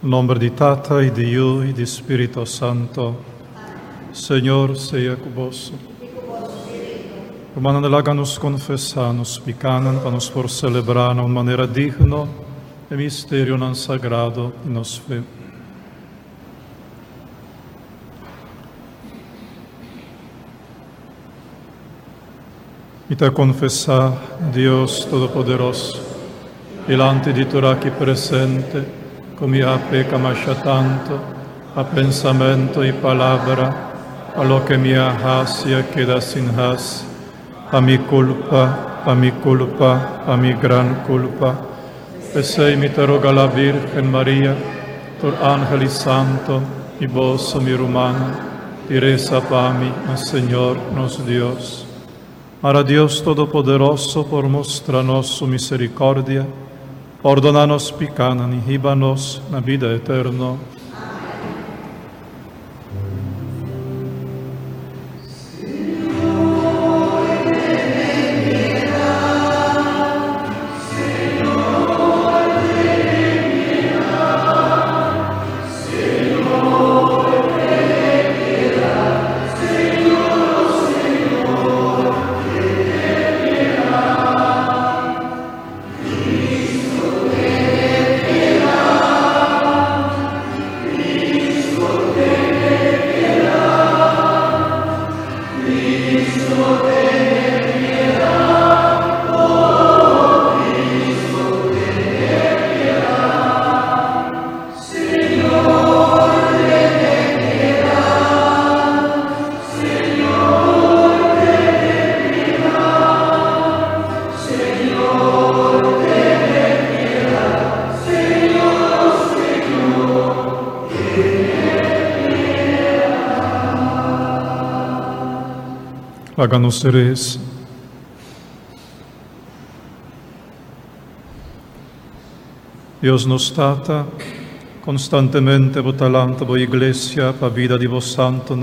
En nombre de Tata y de Hijo y de Espíritu Santo. Señor sea convosco. Romano háganos confessar nos pecanos para nos por celebrar de maneira digna o mistério non sagrado de nos fé. E te confessar, Deus Todo-Poderoso, delante di tu aqui presente, come a peca masha tanto, a pensamento e palavra, a lo que me hacia queda sin has, a mi culpa, a mi gran culpa. E sei mi te roga la Virgen María, por ángel santo, y vos, mi romana, y reza para mí, al Señor, nos Dios. Ahora Dios Todopoderoso, por mostrarnos su misericordia, perdónanos pecanos y líbranos na vida eterna. Háganos seres. Dios nos trata constantemente botalante por iglesia para vida de vos santo.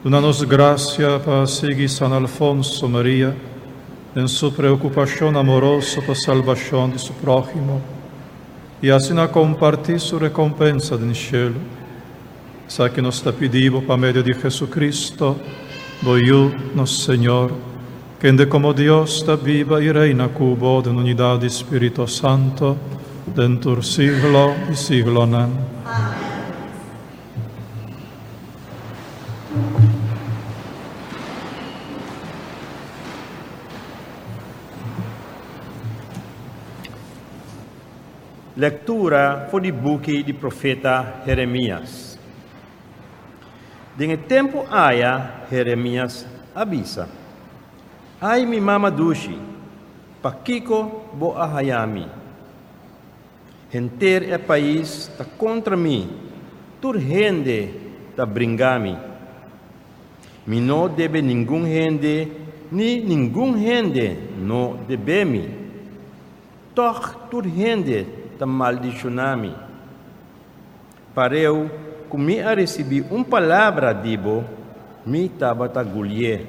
Donanos gracia para seguir San Alfonso María en su preocupación amorosa por salvación de su prójimo y así compartir su recompensa en el cielo. Sa que nos está pedido por medio de Jesucristo, voy nos Señor, que de como Dios está viva y reina cubo en unidad de Espíritu Santo, dentro del siglo y siglo. Amén. Lectura for di buki di profeta Jeremias. Em tempo aya, Jeremias avisa: Ai mi mama dushi, pakiko bo ahayami. Enter e país ta contra mim, tur gente ta bringami. Mi no debe ningún gente, ni ningún gente no debe mi. Toch tur gente ta maldicionami. Pareu, comi a receber palavra dibo, mi tabata gulye.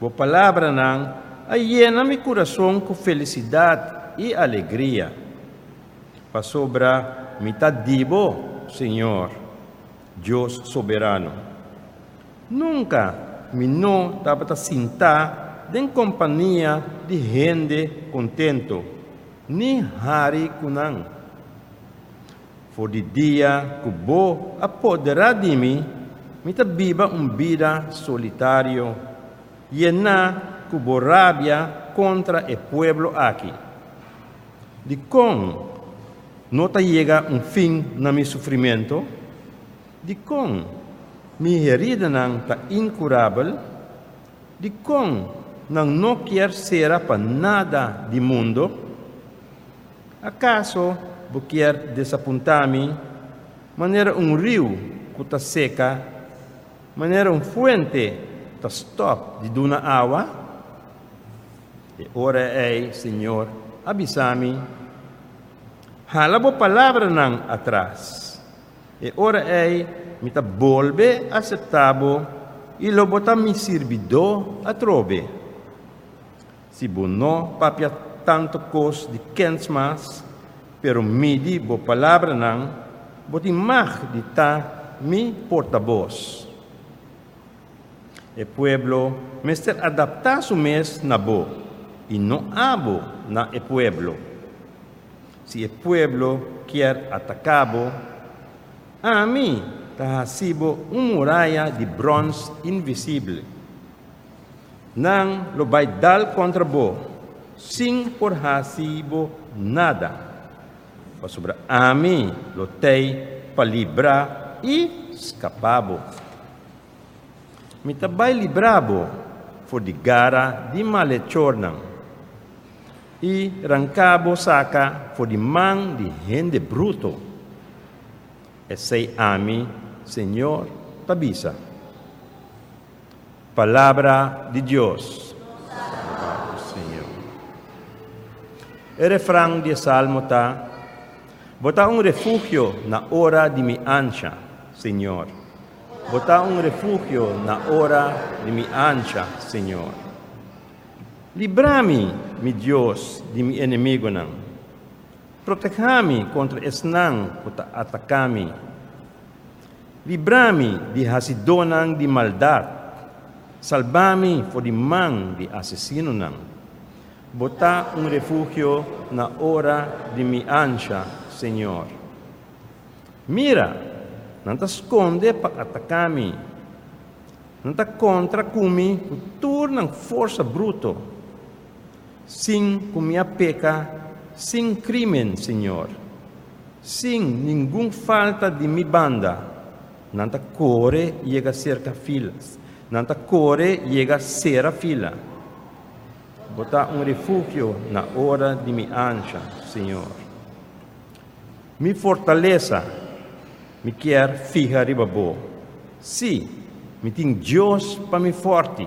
Bo palavra nang ayena mi coração com felicidade e alegria. Pa sobra mi dibo, Senhor, Deus soberano. Nunca mi no tabata sinta em companhia de gente contento, ni hari kunang. For di dia que bo apoderar de mim, me viva vida solitário, e na que bo rabia contra o pueblo aqui. De com não chega fim na mi sofrimento, de com mi herida não ta incurável, de com não quer ser para nada de mundo, acaso quer desapontar-me, maneira rio que está seca, maneira fuente está stop de duna água. E ora é, Senhor, avisa-me, halabo palavra não atrás. E ora é, me ta volve aceitável e lo bota mi servidor a trove. Se bono papia tanto cos de quentes mas, pero midi bo palabra nang botimag di ta mi portavoz. E pueblo mester adaptar su mes na bo, y no abo na e pueblo. Si e pueblo quer atacabo, a mí tahasibo muralla de bronze invisible. Nang lo vai dal contra bo, sin por hasibo nada. Pasobra ami lo tei palibra e escapabo. Mitabay librabo for di gara di malechornang. E rancabo saca for di mang di gente bruto. E sei ami, Senhor, tabisa. Palabra de Dios. Senhor. El refrán de Salmo ta, bota un refugio na hora de mi ancha, Señor. Bota un refugio na hora de mi ancha, Señor. Librami, mi Dios, de mi enemigo nang. Protejami contra esnang puta atacami. Librami di hasidonang di maldad. Salvami for di mang di asesino nang. Bota un refugio na hora de mi ancha, Señor. Mira, nanta esconde pa atacami. Nanta contra kumi kutur ng força bruto. Sin kumia peca, sin crimen, Señor. Sin ningún falta de mi banda. Nanta core llega cerca filas. Nanta core llega será fila. Bota un refugio na hora de mi ancha, Señor. Mi fortaleza me quer fija ribabo. Si, me tem Deus para me forte.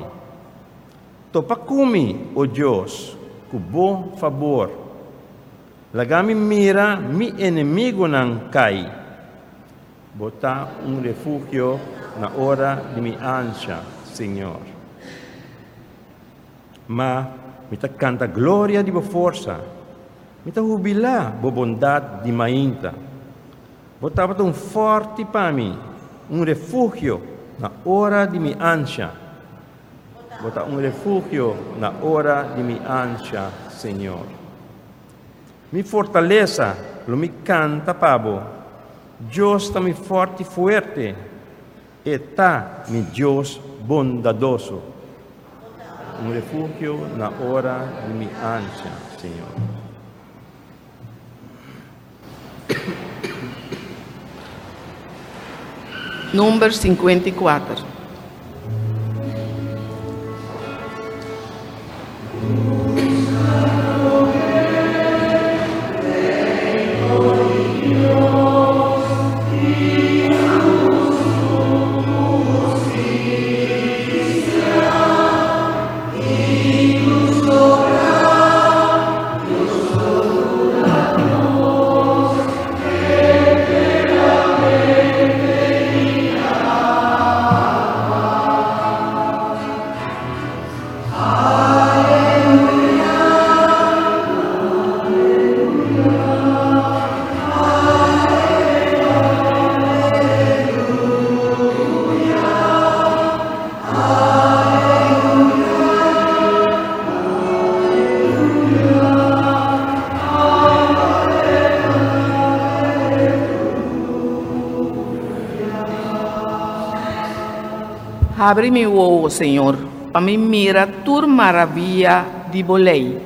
Topa kumi, o Deus, com bom favor. Lagami mira mi inimigo nang cai. Bota un refugio na hora de mi ancha, Senhor. Ma mi ta canta gloria di bo força. Mi ta jubila bo bondade di mainta. Botava um forte para mim, um refúgio na hora de mi ancha. Bota um refúgio na hora de mi ancha, Senhor. Mi fortaleza, lo mi canta pabo. Deus está mi forte e fuerte. Está mi Deus bondadoso. Um refúgio na hora de mi ancha, Senhor. Número 54. Abre mi ojo, Senhor, para me mira tu maravilha de bolei.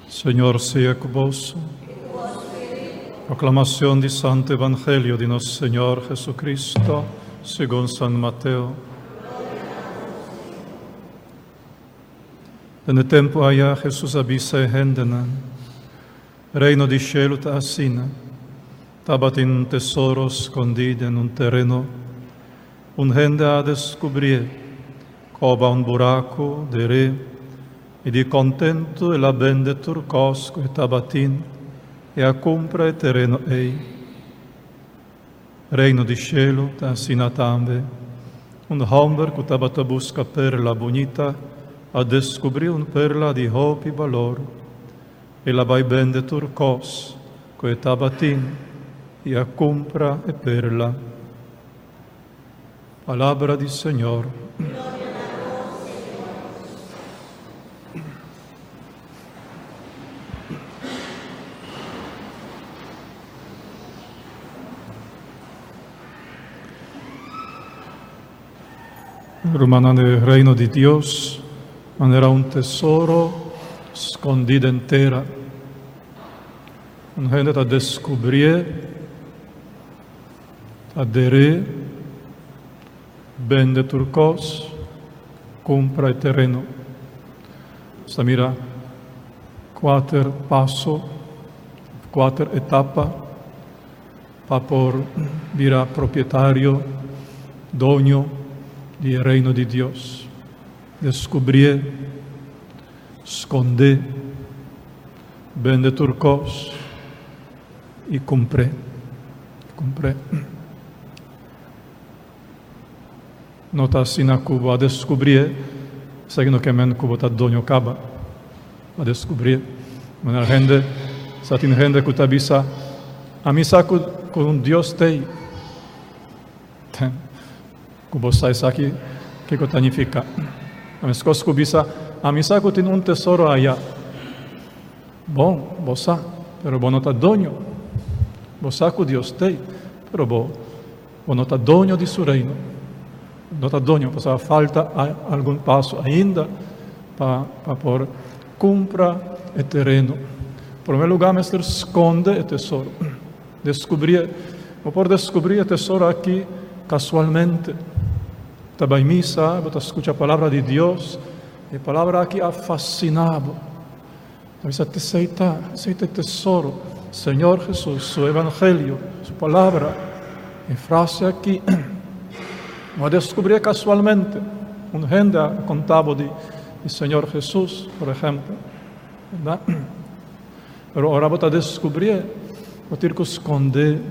Señor sea convosco. Proclamación del Santo Evangelio de nuestro Señor Jesucristo, según San Mateo. Nel tempo aia Jesus abisse hendenen, reino di cielo ta assina, tabatin tesoro escondido en un terreno, un gente a descobrir, cova un buraco de re, e di contento e la bende turcosco e tabatin, e a compra e terreno ei. Reino di cielo, ta sinatambe, un hombre que tabata busca perla bonita, a descobrir un perla di hopi valor, e la vai bende turcos, que tabatin, e a compra e perla. Palabra di Señor. Hermana del reino de Dios, era un tesoro escondido entera. Un gente a descubrir, a dere, vende turcos, compra el terreno. Sta mira, 4 passo, 4 etapa, para por vira proprietario, dueño, del reino de Dios. Descubrir, esconder, vende turcos y compré. No está así na Cuba a descobrir, seguindo que men Cuba está dono caba a descobrir. Mas a gente, sa tem gente que está bisa, a mim saco com Deus tem. Cuba sai aqui que significa. A minha escola cubisa, a mim saco tem um tesouro allá. Bom, você, pero bom não está dono. Você saco Deus tem, pero bom não está dono de seu reino. Não está dono, porque falta algum passo ainda para por comprar o terreno. Em primeiro lugar, mestre, esconde o tesouro. Descobrir, ou por descobrir o tesouro aqui casualmente. Estava em missa, você escuta a palavra de Deus, e a palavra aqui é fascinado. Você aceita o tesouro, Senhor Jesus, seu evangelho, sua palavra, e frase aqui. Não descobri casualmente. Gente contava de Senhor Jesus, por exemplo. Mas agora você descobrir, você tem que esconder.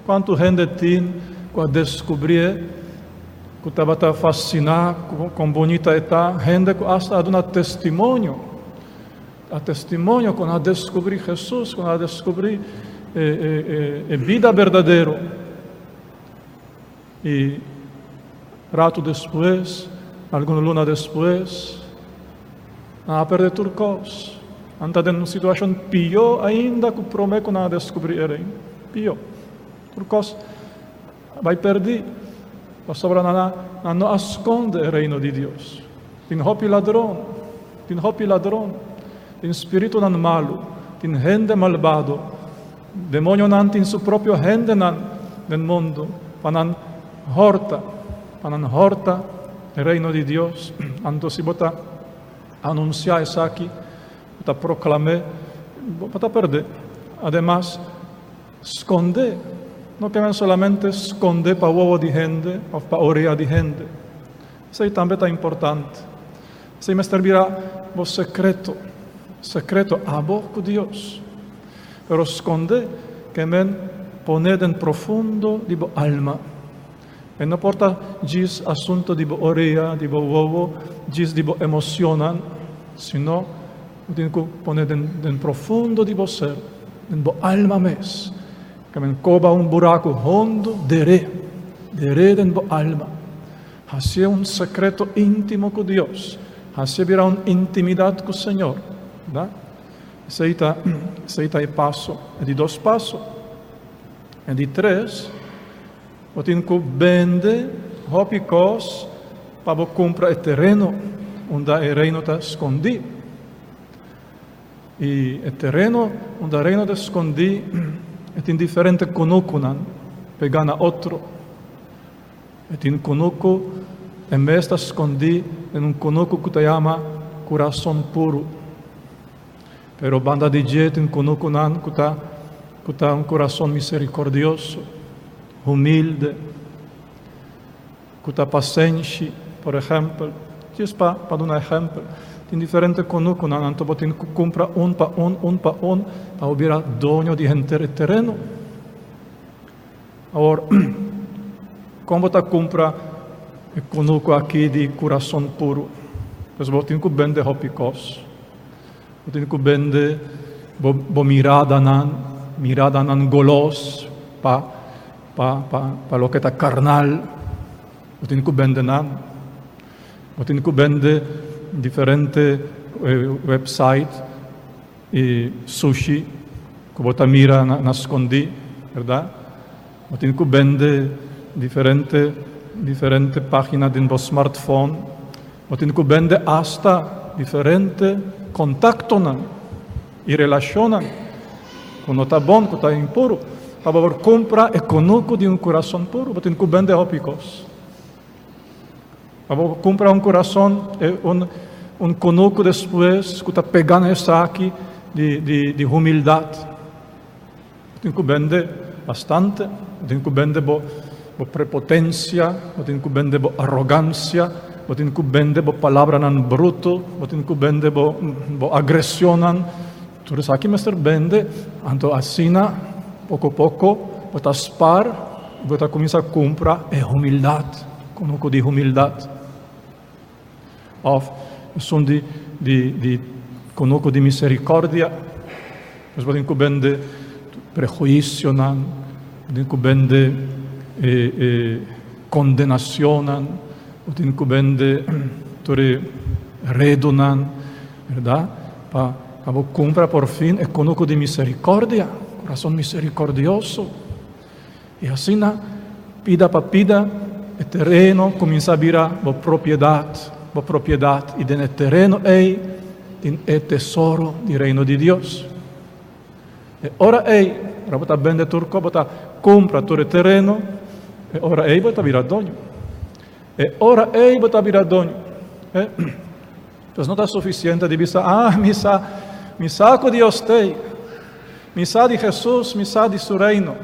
Quanto gente tem que descobrir, que estava fascinado com bonita età, gente que hasta dá testemunho. A testemunho quando descobri Jesus, quando descobri a vida verdadeira. E rato depois, alguma luna depois, a perder turcos. Anda em uma situação pior ainda que prometo não descobrirem. Pior. Turcos vai perder. A sobra não esconde o reino de Deus. Tem hopi ladrão, tem espírito não malo, tem gente malvado, demônio não tem sua própria gente no mundo, para não horta o reino de Deus. Então se bota anunciar isso aqui, bota proclamar, bota perder. Además, esconder. Não querem somente esconder para o ovo de gente ou para a orelha de gente. Isso aí também está importante. Isso aí me servirá o secreto a boca de Deus. Pero esconder que me poner en profundo de bo alma. E não importa diz assunto de bo orelha, de bo ovo, diz de bo emocionan, sino tem que poner en profundo de bo ser, en bo alma mesmo. Que me coba um buraco hondo, deré em bo alma. Assim é um secreto íntimo com Deus. Assim virá uma intimidade com o Senhor. Esse aí está passo. É de 2 passos. É de 3. Eu tenho que vender hópicos para comprar o terreno onde o reino está escondido. E o terreno onde o reino está escondido é indiferente conosco, pegando outro. É conosco, em vez de esconder, em um conosco que se chama coração puro. Pero banda de gente conosco que está que está un corazón misericordioso, humilde, que está paciente, por ejemplo. Just para dar un ejemplo. Tem diferente conosco, não tem que comprar para ouvir dono de gente terreno. Agora, como você compra conosco aqui de coração puro, você tem que vender hopicos, você tem que vender mirada nan golos para lo que está carnal, você tem que vender nan, você tem que vender diferente website e sushi que você mira na escondi, verdade? Você tem que vender diferente páginas do smartphone, você tem que vender hasta diferente contactos e relacionam com não está bom, com está impuro. Por favor, compra e conosco de coração puro, você tem que vender ópicos. Compra coração e conosco depois que está pegando essa aqui de humildade. Tem que vender bastante, tem que vender prepotência, tem que vender arrogância, tem que vender palavras bruto, tem que vender agressão. Tudo isso aqui mestre vende, então assim, pouco a pouco, você aspar, você começa a comprar humildade, conosco de humildade. Of som de conosco de misericórdia, mas podem que vende prejuízo, podem que vende condenação, podem que vende redo, verdade? Para comprar por fim é conosco de misericórdia, coração misericordioso. E assim, pida para pida, o terreno começa a virar propriedade. E nel terreno è tesoro del reino di Dio. E ora você vende turco, você compra tutto il terreno, e ora você vira dono. E ora você vira dono. Então não está suficiente de pensar, mi sa que Deus tem, mi sa de Jesus, mi sa de seu reino.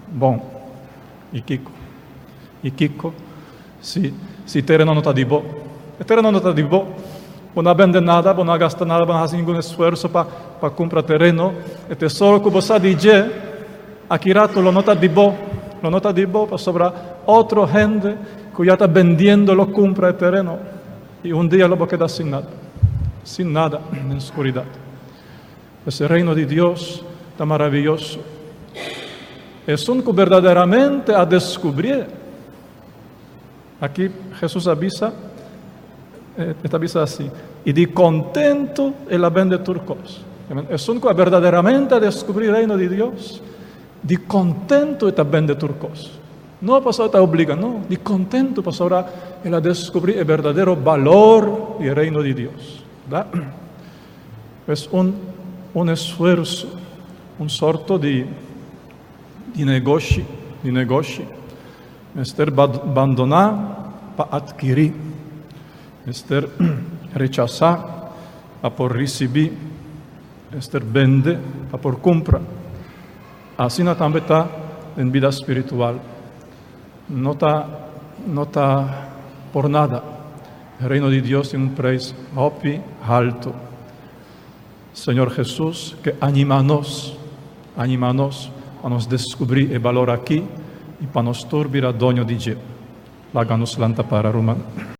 Bom, e Kiko, se terreno não está de bom, o terreno não está de bom, não vende nada, não gasta nada, não faz nenhum esforço para comprar terreno. O tesouro que você diz, aqui não está de bom, para sobrar outra gente que já está vendendo, compra o terreno. E dia ele vai quedar sem nada, na escuridão. Esse reino de Deus está maravilhoso. É um que verdadeiramente a descobrir. Aqui Jesus avisa assim, e de contento ela vende turcos. É um que verdadeiramente a descobrir o reino de Deus, de contento ela vende turcos. Não a pessoa está obrigada, não, de contento para ela descobrir o verdadeiro valor do reino de Deus. É esforço, sorto de negócio, Mister abandonar para adquirir, Mister rechazar para por receber, Mister vende para por comprar. Assim também está em vida espiritual. Não está por nada. O reino de Deus tem preço alto. Senhor Jesus, que anima-nos a nos descobrir o valor aqui e para nos tornar dono de Deus. Láganos lanta para Roma.